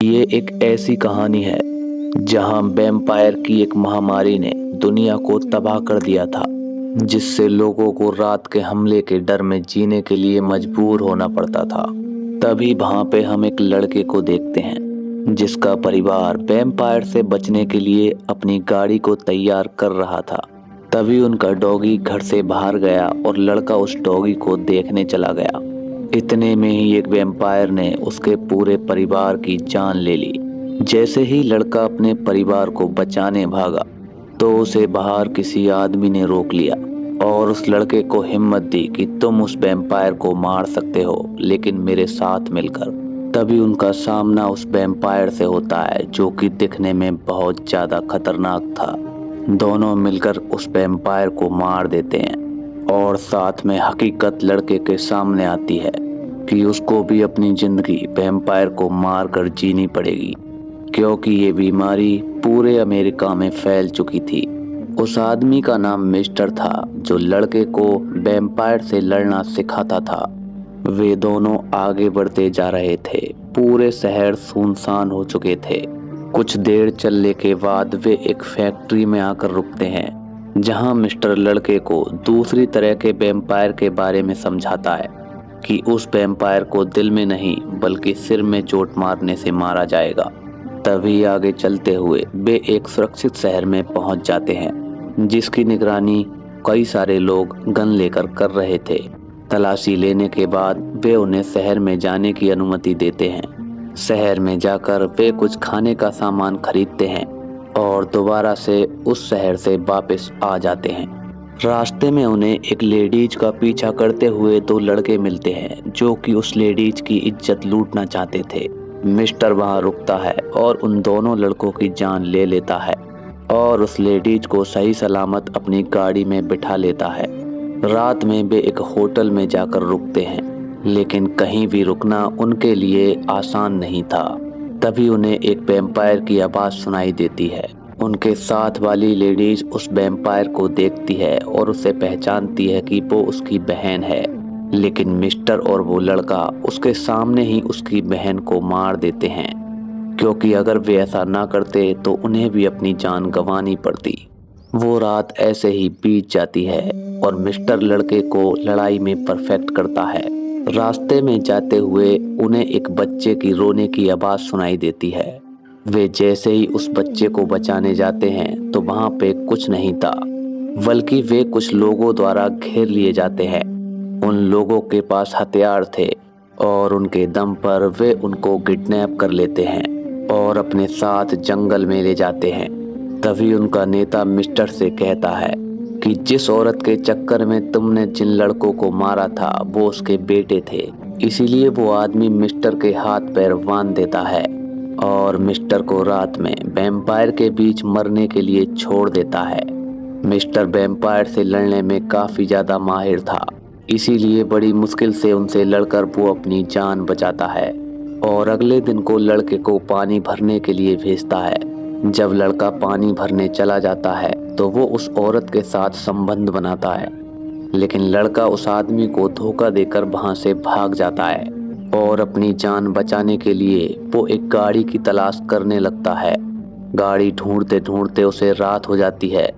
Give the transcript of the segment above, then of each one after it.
ये एक ऐसी कहानी है जहां वैम्पायर की एक महामारी ने दुनिया को तबाह कर दिया था, जिससे लोगों को रात के हमले के डर में जीने के लिए मजबूर होना पड़ता था। तभी वहां पे हम एक लड़के को देखते हैं जिसका परिवार वैम्पायर से बचने के लिए अपनी गाड़ी को तैयार कर रहा था। तभी उनका डॉगी घर से बाहर गया और लड़का उस डॉगी को देखने चला गया। इतने में ही एक वैम्पायर ने उसके पूरे परिवार की जान ले ली। जैसे ही लड़का अपने परिवार को बचाने भागा तो उसे बाहर किसी आदमी ने रोक लिया और उस लड़के को हिम्मत दी कि तुम उस वैम्पायर को मार सकते हो, लेकिन मेरे साथ मिलकर। तभी उनका सामना उस वैम्पायर से होता है जो कि दिखने में बहुत ज्यादा खतरनाक था। दोनों मिलकर उस वैम्पायर को मार देते हैं और साथ में हकीकत लड़के के सामने आती है कि उसको भी अपनी जिंदगी वैम्पायर को मारकर जीनी पड़ेगी, क्योंकि ये बीमारी पूरे अमेरिका में फैल चुकी थी। उस आदमी का नाम मिस्टर था जो लड़के को वैम्पायर से लड़ना सिखाता था। वे दोनों आगे बढ़ते जा रहे थे। पूरे शहर सुनसान हो चुके थे। कुछ देर चलने के बाद वे एक फैक्ट्री में आकर रुकते हैं जहां मिस्टर लड़के को दूसरी तरह के वैम्पायर के बारे में समझाता है कि उस वैम्पायर को दिल में नहीं बल्कि सिर में चोट मारने से मारा जाएगा। तभी आगे चलते हुए वे एक सुरक्षित शहर में पहुंच जाते हैं जिसकी निगरानी कई सारे लोग गन लेकर कर रहे थे। तलाशी लेने के बाद वे उन्हें शहर में जाने की अनुमति देते हैं। शहर में जाकर वे कुछ खाने का सामान खरीदते हैं और दोबारा से उस शहर से वापस आ जाते हैं। रास्ते में उन्हें एक लेडीज का पीछा करते हुए दो लड़के मिलते हैं जो कि उस लेडीज की इज्जत लूटना चाहते थे। मिस्टर वहां रुकता है और उन दोनों लड़कों की जान ले लेता है और उस लेडीज को सही सलामत अपनी गाड़ी में बिठा लेता है। रात में वे एक होटल में जाकर रुकते हैं, लेकिन कहीं भी रुकना उनके लिए आसान नहीं था। तभी उन्हें एक वैम्पायर की आवाज सुनाई देती है। उनके साथ वाली लेडीज उस वैम्पायर को देखती है और उसे पहचानती है कि वो उसकी बहन है, लेकिन मिस्टर और वो लड़का उसके सामने ही उसकी बहन को मार देते हैं, क्योंकि अगर वे ऐसा ना करते तो उन्हें भी अपनी जान गंवानी पड़ती। वो रात ऐसे ही बीत जाती है और मिस्टर लड़के को लड़ाई में परफेक्ट करता है। रास्ते में जाते हुए उन्हें एक बच्चे की रोने की आवाज सुनाई देती है। वे जैसे ही उस बच्चे को बचाने जाते हैं तो वहां पे कुछ नहीं था, बल्कि वे कुछ लोगों द्वारा घेर लिए जाते हैं। उन लोगों के पास हथियार थे और उनके दम पर वे उनको किडनैप कर लेते हैं और अपने साथ जंगल में ले जाते हैं। तभी उनका नेता मिस्टर से कहता है कि जिस औरत के चक्कर में तुमने जिन लड़कों को मारा था वो उसके बेटे थे, इसीलिए वो आदमी मिस्टर के हाथ पैर बांध देता है और मिस्टर को रात में वैम्पायर के बीच मरने के लिए छोड़ देता है। मिस्टर वैम्पायर से लड़ने में काफी ज्यादा माहिर था, इसीलिए बड़ी मुश्किल से उनसे लड़कर वो अपनी जान बचाता है और अगले दिन को लड़के को पानी भरने के लिए भेजता है। जब लड़का पानी भरने चला जाता है तो वो उस औरत के साथ संबंध बनाता है, लेकिन लड़का उस आदमी को धोखा देकर वहां से भाग जाता है और अपनी जान बचाने के लिए वो एक गाड़ी की तलाश करने लगता है। गाड़ी ढूंढते ढूंढते उसे रात हो जाती है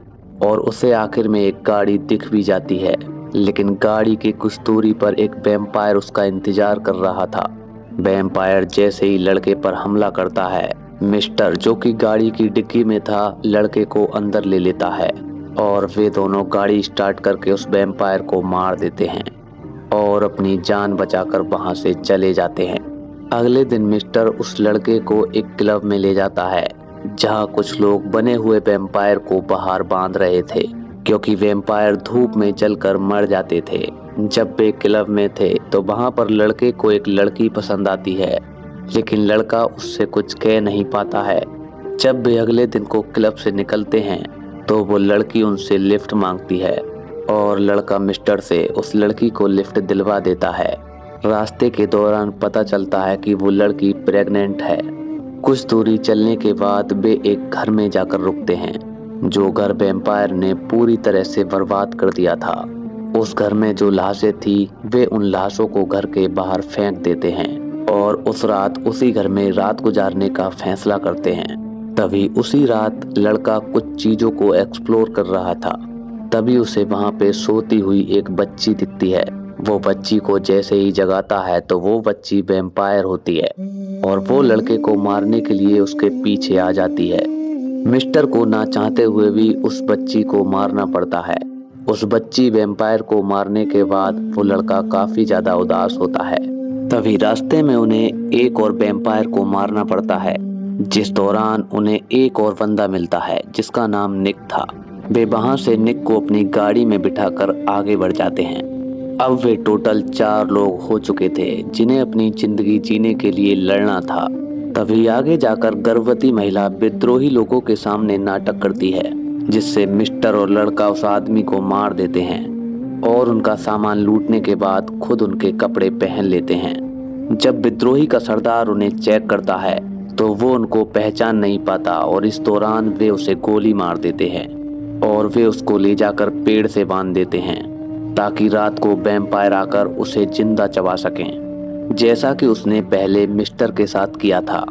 और उसे आखिर में एक गाड़ी दिख भी जाती है, लेकिन गाड़ी की कुछ दूरी पर एक वैम्पायर उसका इंतजार कर रहा था। वैम्पायर जैसे ही लड़के पर हमला करता है, मिस्टर जो कि गाड़ी की डिक्की में था लड़के को अंदर ले लेता है और वे दोनों गाड़ी स्टार्ट करके उस वैम्पायर को मार देते हैं और अपनी जान बचाकर वहां से चले जाते हैं। अगले दिन मिस्टर उस लड़के को एक क्लब में ले जाता है जहां कुछ लोग बने हुए वैम्पायर को बाहर बांध रहे थे, क्योंकि वैम्पायर धूप में जलकर मर जाते थे। जब वे क्लब में थे तो वहां पर लड़के को एक लड़की पसंद आती है, लेकिन लड़का उससे कुछ कह नहीं पाता है। जब वे अगले दिन को क्लब से निकलते हैं तो वो लड़की उनसे लिफ्ट मांगती है और लड़का मिस्टर से उस लड़की को लिफ्ट दिलवा देता है। रास्ते के दौरान पता चलता है कि वो लड़की प्रेग्नेंट है। कुछ दूरी चलने के बाद वे एक घर में जाकर रुकते हैं जो घर वैम्पायर ने पूरी तरह से बर्बाद कर दिया था। उस घर में जो लाशें थी वे उन लाशों को घर के बाहर फेंक देते हैं और उस रात उसी घर में रात गुजारने का फैसला करते हैं। तभी उसी रात लड़का कुछ चीजों को एक्सप्लोर कर रहा था। तभी उसे वहां पे सोती हुई एक बच्ची दिखती है। वो बच्ची को जैसे ही जगाता है तो वो बच्ची वैम्पायर होती है और वो लड़के को मारने के लिए उसके पीछे आ जाती है। मिस्टर को ना चाहते हुए भी उस बच्ची को मारना पड़ता है। उस बच्ची वैम्पायर को मारने के बाद वो लड़का काफी ज्यादा उदास होता है। तभी रास्ते में उन्हें एक और वैम्पायर को मारना पड़ता है, जिस दौरान उन्हें एक और बंदा मिलता है जिसका नाम निक था। वे वहां से निक को अपनी गाड़ी में बिठाकर आगे बढ़ जाते हैं। अब वे टोटल 4 लोग हो चुके थे जिन्हें अपनी जिंदगी जीने के लिए लड़ना था। तभी आगे जाकर गर्भवती महिला विद्रोही लोगों के सामने नाटक करती है, जिससे मिस्टर और लड़का उस आदमी को मार देते हैं और उनका सामान लूटने के बाद खुद उनके कपड़े पहन लेते हैं। जब विद्रोही का सरदार उन्हें चेक करता है तो वो उनको पहचान नहीं पाता और इस दौरान वे उसे गोली मार देते हैं और वे उसको ले जाकर पेड़ से बांध देते हैं ताकि रात को वैम्पायर आकर उसे जिंदा चबा सकें, जैसा कि उसने पहले मिस्टर के साथ किया था।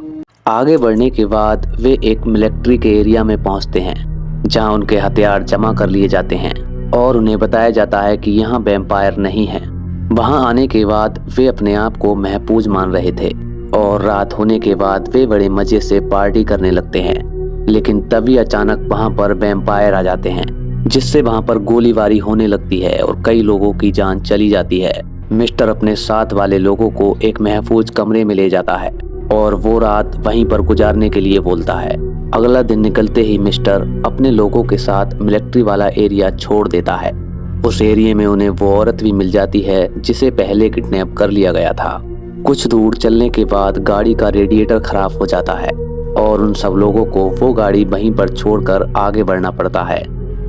आगे बढ़ने के बाद वे एक मिलिट्री के एरिया में पहुंचते हैं जहां उनके हथियार जमा कर लिए जाते हैं और उन्हें बताया जाता है कि यहाँ वैम्पायर नहीं है। वहां आने के बाद वे अपने आप को महफूज मान रहे थे और रात होने के बाद वे बड़े मजे से पार्टी करने लगते हैं। लेकिन तभी अचानक वहां पर वैम्पायर आ जाते हैं, जिससे वहां पर गोलीबारी होने लगती है और कई लोगों की जान चली जाती है। मिस्टर अपने साथ वाले लोगों को एक महफूज कमरे में ले जाता है और वो रात वहीं पर गुजारने के लिए बोलता है। अगला दिन निकलते ही मिस्टर अपने लोगों के साथ मिलिट्री वाला एरिया छोड़ देता है। उस एरिया में उन्हें वो औरत भी मिल जाती है जिसे पहले किडनैप कर लिया गया था। कुछ दूर चलने के बाद गाड़ी का रेडिएटर खराब हो जाता है और उन सब लोगों को वो गाड़ी वहीं पर छोड़कर आगे बढ़ना पड़ता है।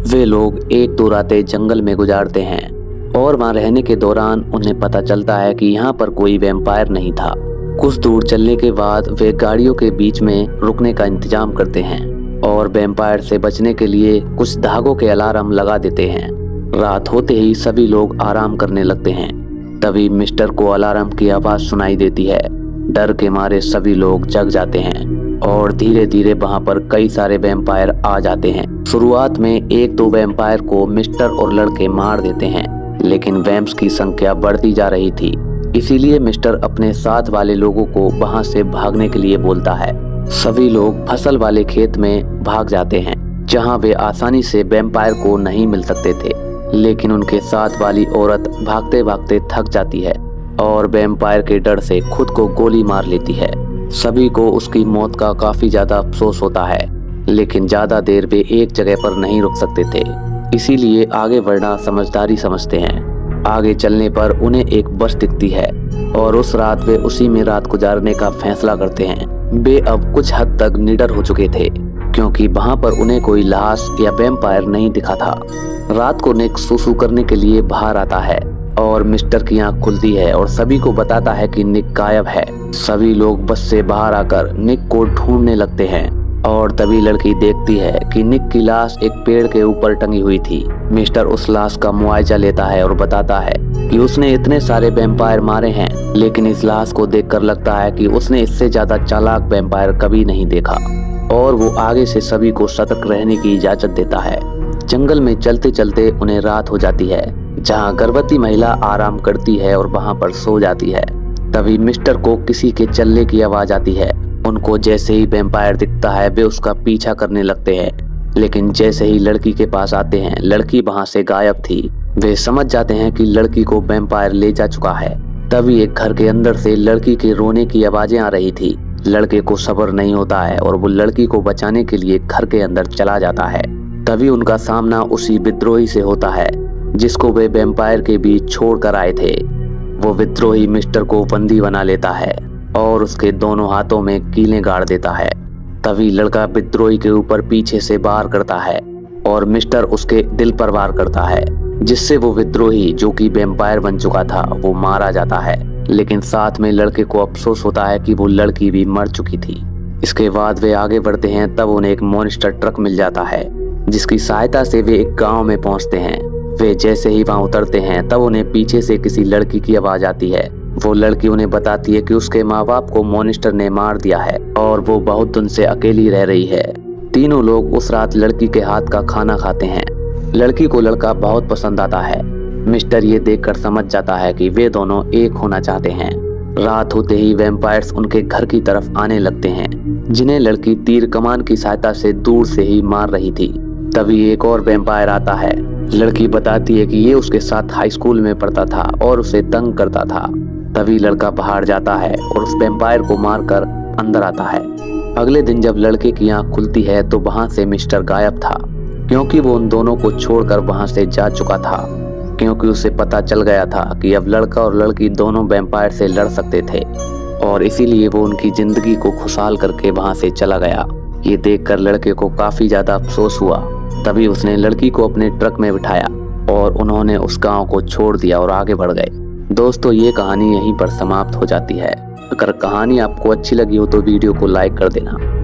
वे लोग 1-2 रातें जंगल में गुजारते हैं और वहां रहने के दौरान उन्हें पता चलता है कि यहाँ पर कोई वैम्पायर नहीं था। कुछ दूर चलने के बाद वे गाड़ियों के बीच में रुकने का इंतजाम करते हैं और वैम्पायर से बचने के लिए कुछ धागों के अलार्म लगा देते हैं। रात होते ही सभी लोग आराम करने लगते हैं। तभी मिस्टर को अलार्म की आवाज सुनाई देती है। डर के मारे सभी लोग जग जाते हैं और धीरे धीरे वहां पर कई सारे वैम्पायर आ जाते हैं। शुरुआत में 1-2 वैम्पायर को मिस्टर और लड़के मार देते हैं, लेकिन वैम्प्स की संख्या बढ़ती जा रही थी। इसीलिए मिस्टर अपने साथ वाले लोगों को वहां से भागने के लिए बोलता है। सभी लोग फसल वाले खेत में भाग जाते हैं जहां वे आसानी से वैम्पायर को नहीं मिल सकते थे। लेकिन उनके साथ वाली औरत भागते भागते थक जाती है और वैम्पायर के डर से खुद को गोली मार लेती है। सभी को उसकी मौत का काफी ज्यादा अफसोस होता है, लेकिन ज्यादा देर वे एक जगह पर नहीं रुक सकते थे, इसीलिए आगे बढ़ना समझदारी समझते हैं। आगे चलने पर उन्हें एक बस दिखती है और उस रात वे उसी में रात गुजारने का फैसला करते हैं। वे अब कुछ हद तक निडर हो चुके थे क्योंकि वहां पर उन्हें कोई लाश या वैम्पायर नहीं दिखा था। रात को निक सुसु करने के लिए बाहर आता है और मिस्टर की आंख खुलती है और सभी को बताता है कि निक गायब है। सभी लोग बस से बाहर आकर निक को ढूंढने लगते हैं और तभी लड़की देखती है कि निक की लाश एक पेड़ के ऊपर टंगी हुई थी। मिस्टर उस लाश का मुआयजा लेता है और बताता है कि उसने इतने सारे वैम्पायर मारे हैं, लेकिन इस लाश को देखकर लगता है कि उसने इससे ज्यादा चालाक वैम्पायर कभी नहीं देखा और वो आगे से सभी को सतर्क रहने की इजाजत देता है। जंगल में चलते चलते उन्हें रात हो जाती है, जहां गर्भवती महिला आराम करती है और वहां पर सो जाती है। तभी मिस्टर को किसी के चलने की आवाज आती है। उनको जैसे ही वैम्पायर दिखता है वे उसका पीछा करने लगते हैं, लेकिन जैसे ही लड़की के पास आते हैं लड़की वहां से गायब थी। वे समझ जाते हैं कि लड़की को वैम्पायर ले जा चुका है। तभी एक घर के अंदर से लड़की के रोने की आवाजें आ रही थी। लड़के को सब्र नहीं होता है और वो लड़की को बचाने के लिए घर के अंदर चला जाता है। तभी उनका सामना उसी विद्रोही से होता है जिसको वे वैम्पायर के बीच छोड़ कर आए थे। वो विद्रोही मिस्टर को बंदी बना लेता है और उसके दोनों हाथों में कीलें गाड़ देता है। तभी लड़का विद्रोही के ऊपर पीछे से वार करता है और मिस्टर उसके दिल पर वार करता है, जिससे वो विद्रोही जो कि वैम्पायर बन चुका था वो मारा जाता है। लेकिन साथ में लड़के को अफसोस होता है कि वो लड़की भी मर चुकी थी। इसके बाद वे आगे बढ़ते हैं, तब उन्हें एक मॉन्स्टर ट्रक मिल जाता है जिसकी सहायता से वे एक गांव में पहुंचते हैं। वे जैसे ही वहां उतरते हैं तब उन्हें पीछे से किसी लड़की की आवाज आती है। वो लड़की उन्हें बताती है कि उसके माँ बाप को मॉन्स्टर ने मार दिया है और वो बहुत दिन से अकेली रह रही है। तीनों लोग उस रात लड़की के हाथ का खाना खाते हैं। लड़की को लड़का बहुत पसंद आता है। मिस्टर ये देखकर समझ जाता है कि वे दोनों एक होना चाहते हैं। रात होते ही वैम्पायर्स उनके घर की तरफ आने लगते हैं, जिन्हें लड़की तीर कमान की सहायता से दूर से ही मार रही थी। तभी एक और वैम्पायर आता है। लड़की बताती है कि ये उसके साथ हाई स्कूल में पढ़ता था और उसे तंग करता था। तभी लड़का बाहर जाता है और उस वैम्पायर को मारकर अंदर आता है। अगले दिन जब लड़के की आंख खुलती है तो वहां से मिस्टर गायब था, क्योंकि वो उन दोनों को छोड़कर वहां से जा चुका था। क्योंकि उसे पता चल गया था कि अब लड़का और लड़की दोनों वैम्पायर से लड़ सकते थे और इसीलिए वो उनकी जिंदगी को खुशहाल करके वहां से चला गया। ये देखकर लड़के को काफी ज्यादा अफसोस हुआ। तभी उसने लड़की को अपने ट्रक में बिठाया और उन्होंने उस गांव को छोड़ दिया और आगे बढ़ गए। दोस्तों, ये कहानी यहीं पर समाप्त हो जाती है। अगर कहानी आपको अच्छी लगी हो तो वीडियो को लाइक कर देना।